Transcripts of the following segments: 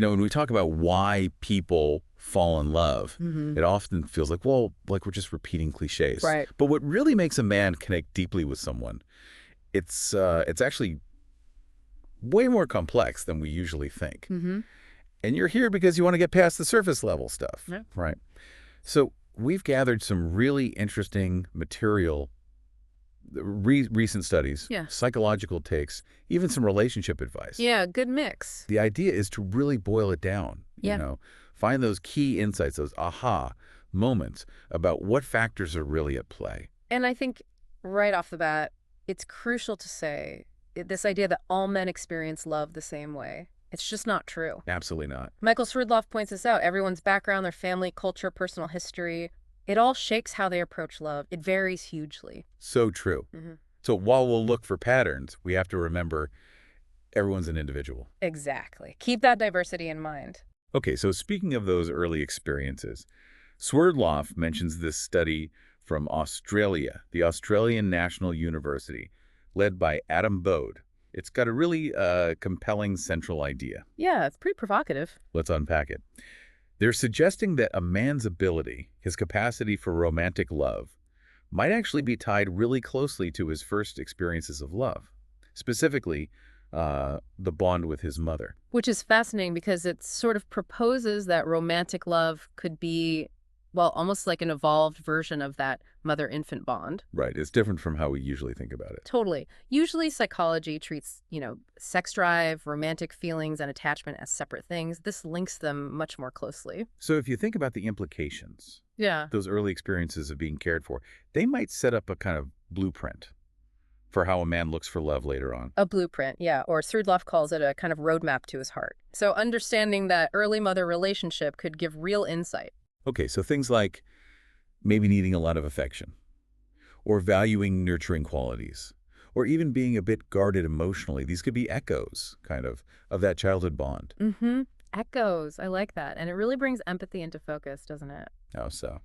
When we talk about why people fall in love, it often feels like, well, like we're just repeating cliches. Right. But what really makes a man connect deeply with someone, it's actually way more complex than we usually think. And you're here because you want to get past the surface level stuff. Yeah. Right. So we've gathered some really interesting material, recent studies, Yeah. psychological takes, even some relationship advice. Yeah, good mix. The idea is to really boil it down, Yeah. find those key insights, those aha moments about what factors are really at play. And I think right off the bat, it's crucial to say this idea that all men experience love the same way. It's just not true. Absolutely not. Michael Swerdloff points this out. Everyone's background, their family, culture, personal history, it all shapes how they approach love. It varies hugely. So true. So while we'll look for patterns, we have to remember everyone's an individual. Exactly. Keep that diversity in mind. Okay, so speaking of those early experiences, Swerdloff mentions this study from Australia, the Australian National University, led by Adam Bode. It's got a really compelling central idea. Yeah, it's pretty provocative. Let's unpack it. They're suggesting that a man's ability, his capacity for romantic love, might actually be tied really closely to his first experiences of love, specifically the bond with his mother. Which is fascinating because it sort of proposes that romantic love could be, well, almost like an evolved version of that mother-infant bond. Right. It's different from how we usually think about it. Totally. Usually psychology treats, sex drive, romantic feelings, and attachment as separate things. This links them much more closely. So if you think about the implications, Yeah. those early experiences of being cared for, they might set up a kind of blueprint for how a man looks for love later on. A blueprint, yeah. Or Sverdlov calls it a kind of roadmap to his heart. So understanding that early mother relationship could give real insight. Okay, so things like maybe needing a lot of affection, or valuing nurturing qualities, or even being a bit guarded emotionally. These could be echoes, kind of that childhood bond. Echoes. I like that. And it really brings empathy into focus, doesn't it? How so?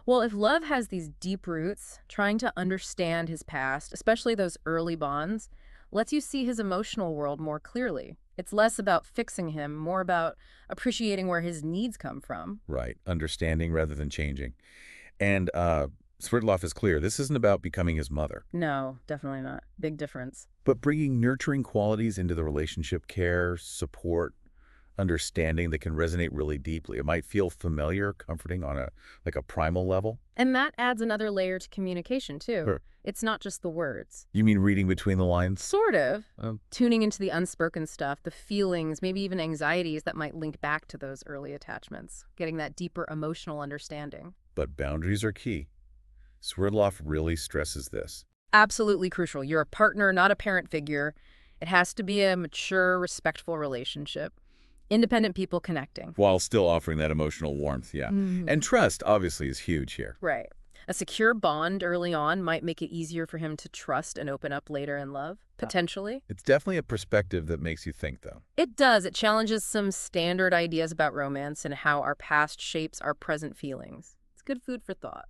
Well, if love has these deep roots, trying to understand his past, especially those early bonds, lets you see his emotional world more clearly. It's less about fixing him, more about appreciating where his needs come from. Right, understanding rather than changing. And Sverdlov is clear, this isn't about becoming his mother. No, definitely not. Big difference. But bringing nurturing qualities into the relationship, care, support, understanding that can resonate really deeply. It might feel familiar, comforting on a primal level. And that adds another layer to communication, too. Sure. It's not just the words. You mean reading between the lines? Sort of. Oh. Tuning into the unspoken stuff, the feelings, maybe even anxieties that might link back to those early attachments, getting that deeper emotional understanding. But boundaries are key. Swerdlov really stresses this. Absolutely crucial. You're a partner, not a parent figure. It has to be a mature, respectful relationship. Independent people connecting. While still offering that emotional warmth, yeah. And trust, obviously, is huge here. Right. A secure bond early on might make it easier for him to trust and open up later in love, potentially. It's definitely a perspective that makes you think, though. It does. It challenges some standard ideas about romance and how our past shapes our present feelings. It's good food for thought.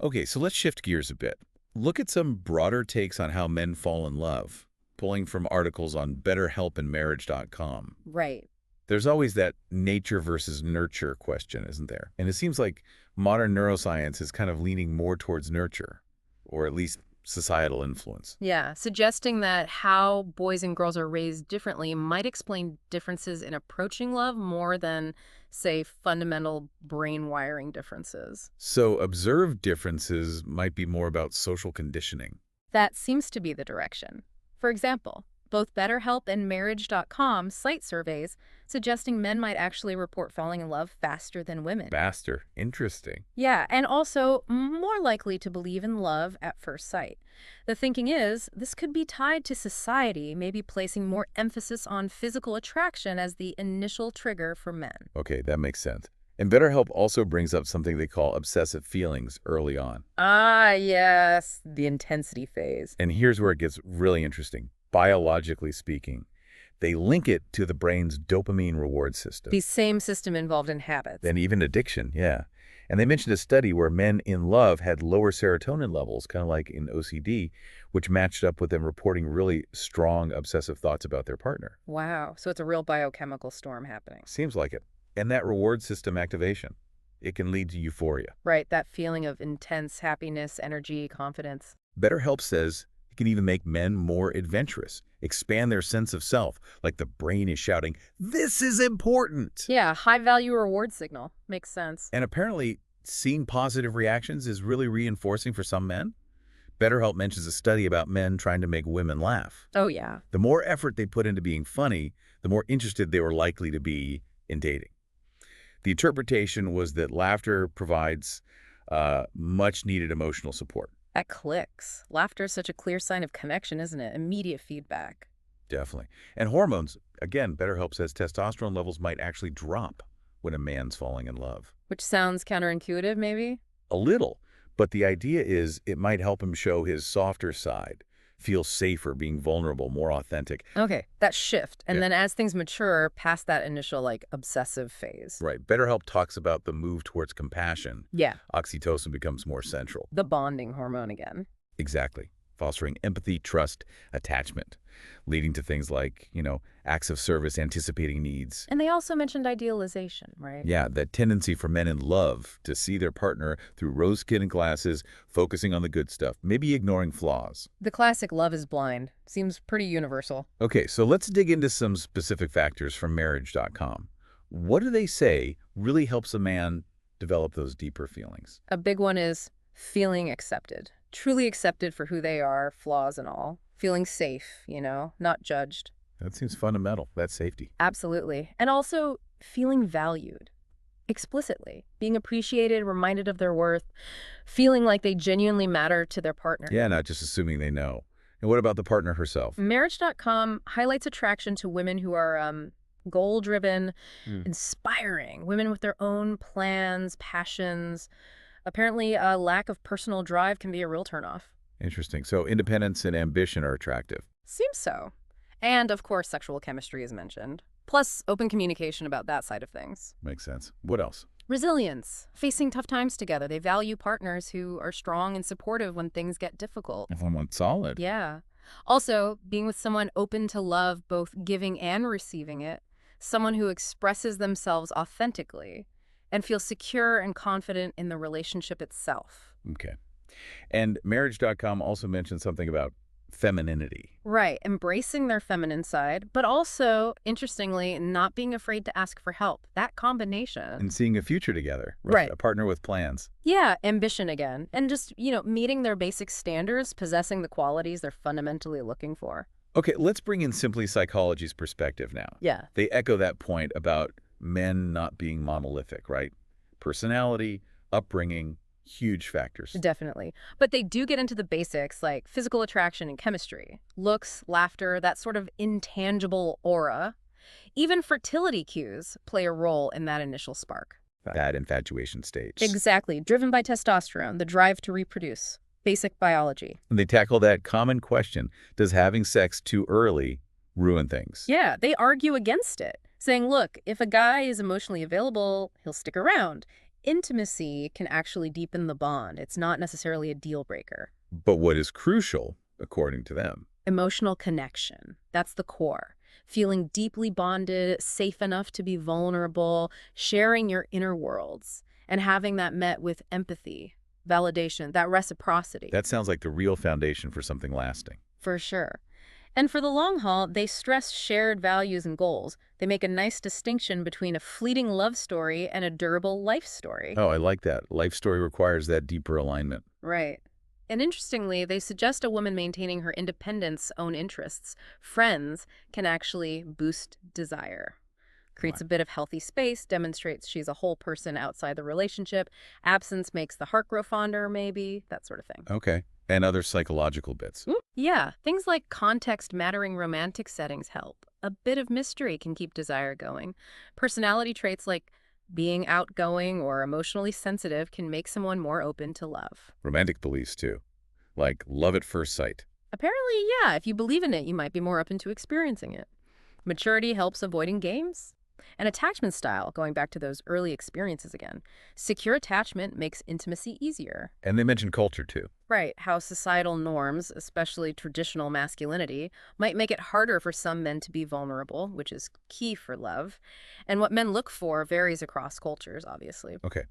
Okay, so let's shift gears a bit. Look at some broader takes on how men fall in love, pulling from articles on betterhelpandmarriage.com. Right. There's always that nature versus nurture question, isn't there? And it seems like modern neuroscience is kind of leaning more towards nurture, or at least societal influence. Yeah, suggesting that how boys and girls are raised differently might explain differences in approaching love more than, say, fundamental brain wiring differences. So observed differences might be more about social conditioning. That seems to be the direction. For example, both BetterHelp and Marriage.com cite surveys suggesting men might actually report falling in love faster than women. Faster. Interesting. Yeah, and also more likely to believe in love at first sight. The thinking is this could be tied to society, maybe placing more emphasis on physical attraction as the initial trigger for men. Okay, that makes sense. And BetterHelp also brings up something they call obsessive feelings early on. Ah, yes, the intensity phase. And here's where it gets really interesting. Biologically speaking, they link it to the brain's dopamine reward system. The same system involved in habits. And even addiction, yeah. And they mentioned a study where men in love had lower serotonin levels, kind of like in OCD, which matched up with them reporting really strong obsessive thoughts about their partner. Wow, so it's a real biochemical storm happening. Seems like it. And that reward system activation, it can lead to euphoria. Right, that feeling of intense happiness, energy, confidence. BetterHelp says it can even make men more adventurous, expand their sense of self, like the brain is shouting, "This is important!" Yeah, high-value reward signal. Makes sense. And apparently, seeing positive reactions is really reinforcing for some men. BetterHelp mentions a study about men trying to make women laugh. Oh, yeah. The more effort they put into being funny, the more interested they were likely to be in dating. The interpretation was that laughter provides much-needed emotional support. That clicks. Laughter is such a clear sign of connection, isn't it? Immediate feedback. Definitely. And hormones, again, BetterHelp says testosterone levels might actually drop when a man's falling in love. Which sounds counterintuitive, maybe? A little, but the idea is it might help him show his softer side, feel safer, being vulnerable, more authentic. Okay, that shift. And Yeah. then as things mature past that initial, obsessive phase. Right. BetterHelp talks about the move towards compassion. Yeah, Oxytocin becomes more central. the bonding hormone again. Exactly. Fostering empathy, trust, attachment, leading to things like, acts of service, anticipating needs. And they also mentioned idealization, right? Yeah, that tendency for men in love to see their partner through rose-tinted glasses, focusing on the good stuff, maybe ignoring flaws. The classic love is blind seems pretty universal. Okay, so let's dig into some specific factors from marriage.com. What do they say really helps a man develop those deeper feelings? A big one is feeling accepted. Truly accepted for who they are, flaws and all. Feeling safe, not judged. That seems fundamental. That's safety. Absolutely. And also feeling valued. Explicitly. Being appreciated, reminded of their worth, feeling like they genuinely matter to their partner. Yeah, not just assuming they know. And what about the partner herself? Marriage.com highlights attraction to women who are goal-driven, inspiring, women with their own plans, passions. Apparently, a lack of personal drive can be a real turnoff. Interesting. So independence and ambition are attractive. Seems so. And, of course, sexual chemistry is mentioned. Plus, open communication about that side of things. Makes sense. What else? Resilience. Facing tough times together. They value partners who are strong and supportive when things get difficult. If I'm solid. Yeah. Also, being with someone open to love, both giving and receiving it. Someone who expresses themselves authentically and feels secure and confident in the relationship itself. Okay. And marriage.com also mentioned something about femininity. Right, embracing their feminine side, but also, interestingly, not being afraid to ask for help. That combination. And seeing a future together. Right. A partner with plans. Yeah, ambition again. And just, meeting their basic standards, possessing the qualities they're fundamentally looking for. Okay, let's bring in Simply Psychology's perspective now. Yeah. They echo that point about men not being monolithic, right? Personality, upbringing, huge factors. Definitely. But they do get into the basics like physical attraction and chemistry, looks, laughter, that sort of intangible aura. Even fertility cues play a role in that initial spark. That infatuation stage. Exactly. Driven by testosterone, the drive to reproduce. Basic biology. And they tackle that common question, does having sex too early ruin things? Yeah, they argue against it, saying, look, if a guy is emotionally available, he'll stick around. Intimacy can actually deepen the bond. It's not necessarily a deal breaker. But what is crucial, according to them? Emotional connection. That's the core. Feeling deeply bonded, safe enough to be vulnerable, sharing your inner worlds, and having that met with empathy, validation, that reciprocity. That sounds like the real foundation for something lasting. For sure. And for the long haul, they stress shared values and goals. They make a nice distinction between a fleeting love story and a durable life story. Oh, I like that. Life story requires that deeper alignment. Right. And interestingly, they suggest a woman maintaining her independence, own interests, friends, can actually boost desire. Creates a bit of healthy space, demonstrates she's a whole person outside the relationship. Absence makes the heart grow fonder, maybe, that sort of thing. Okay. And other psychological bits. Yeah, things like context-mattering romantic settings help. A bit of mystery can keep desire going. Personality traits like being outgoing or emotionally sensitive can make someone more open to love. Romantic beliefs, too. Like love at first sight. Apparently, yeah, if you believe in it, you might be more open to experiencing it. Maturity helps avoiding games. And attachment style, going back to those early experiences again. Secure attachment makes intimacy easier. And they mentioned culture, too. Right, how societal norms, especially traditional masculinity, might make it harder for some men to be vulnerable, which is key for love. And what men look for varies across cultures, obviously. Okay.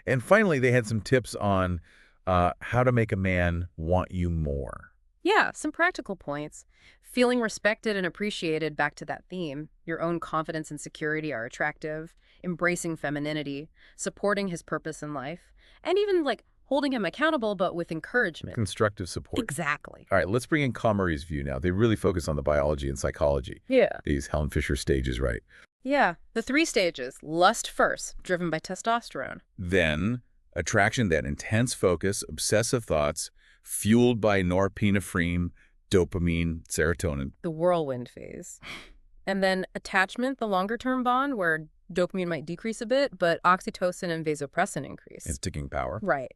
And finally, they had some tips on how to make a man want you more. Yeah, some practical points. Feeling respected and appreciated, back to that theme. Your own confidence and security are attractive. Embracing femininity, supporting his purpose in life, and even like holding him accountable, but with encouragement. Constructive support. Exactly. All right, let's bring in Comrie's view now. They really focus on the biology and psychology. Yeah. They use Helen Fisher's stages, right? Yeah, the three stages. Lust first, driven by testosterone. Then attraction, that intense focus, obsessive thoughts, fueled by norepinephrine, dopamine, serotonin. The whirlwind phase. And then attachment, the longer-term bond, where dopamine might decrease a bit, but oxytocin and vasopressin increase. And sticking power. Right.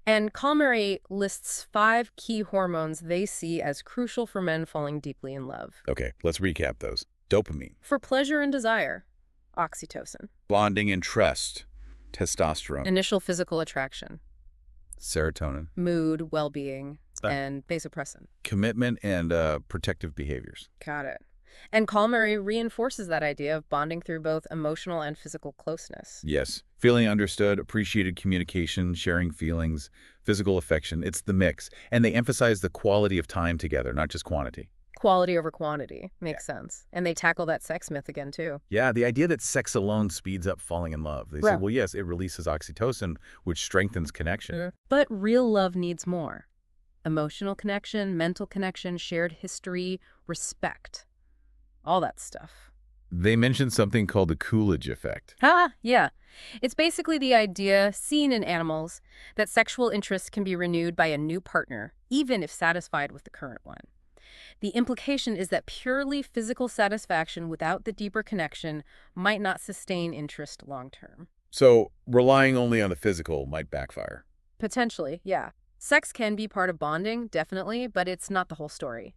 And Calmary lists 5 key hormones they see as crucial for men falling deeply in love. Okay, let's recap those. Dopamine. For pleasure and desire, oxytocin. Bonding and trust, testosterone. Initial physical attraction, Serotonin. mood, well-being, Ah. and vasopressin. Commitment and protective behaviors. Got it. And Calmary reinforces that idea of bonding through both emotional and physical closeness. Yes. Feeling understood, appreciated communication, sharing feelings, physical affection. It's the mix. And they emphasize the quality of time together, not just quantity. Quality over quantity. Makes sense. And they tackle that sex myth again, too. Yeah, the idea that sex alone speeds up falling in love. They say, Right. well, yes, it releases oxytocin, which strengthens connection. But real love needs more. Emotional connection, mental connection, shared history, respect. All that stuff. They mentioned something called the Coolidge effect. Yeah. It's basically the idea, seen in animals, that sexual interest can be renewed by a new partner, even if satisfied with the current one. The implication is that purely physical satisfaction without the deeper connection might not sustain interest long term. So relying only on the physical might backfire. Potentially, yeah. Sex can be part of bonding, definitely, but it's not the whole story.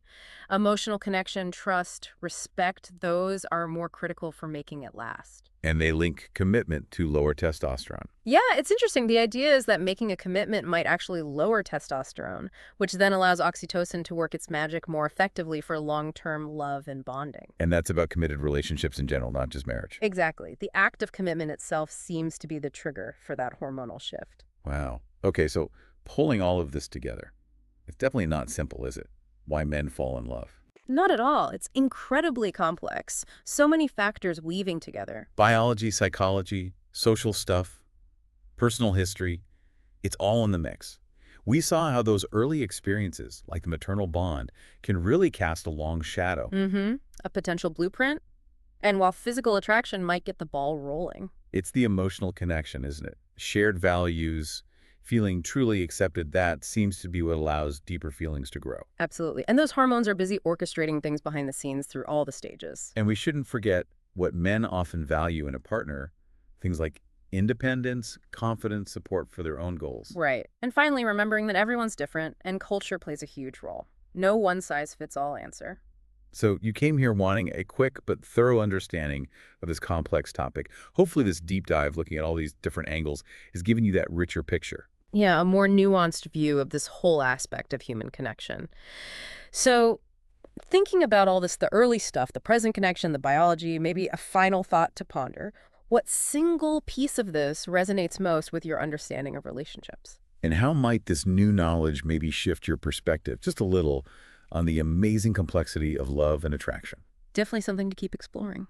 Emotional connection, trust, respect, those are more critical for making it last. And they link commitment to lower testosterone. Yeah, it's interesting. The idea is that making a commitment might actually lower testosterone, which then allows oxytocin to work its magic more effectively for long-term love and bonding. And that's about committed relationships in general, not just marriage. Exactly. The act of commitment itself seems to be the trigger for that hormonal shift. Wow. Okay, so pulling all of this together, it's definitely not simple, is it? Why men fall in love. Not at all. It's incredibly complex. So many factors weaving together. Biology, psychology, social stuff, personal history, it's all in the mix. We saw how those early experiences, like the maternal bond, can really cast a long shadow. A potential blueprint. And while physical attraction might get the ball rolling. It's the emotional connection, isn't it? Shared values, feeling truly accepted, that seems to be what allows deeper feelings to grow. Absolutely. And those hormones are busy orchestrating things behind the scenes through all the stages. And we shouldn't forget what men often value in a partner, things like independence, confidence, support for their own goals. Right. And finally, remembering that everyone's different and culture plays a huge role. No one-size-fits-all answer. So you came here wanting a quick but thorough understanding of this complex topic. Hopefully this deep dive, looking at all these different angles, is giving you that richer picture. Yeah, a more nuanced view of this whole aspect of human connection. So, thinking about all this, the early stuff, the present connection, the biology, maybe a final thought to ponder, what single piece of this resonates most with your understanding of relationships? And how might this new knowledge maybe shift your perspective just a little on the amazing complexity of love and attraction? Definitely something to keep exploring.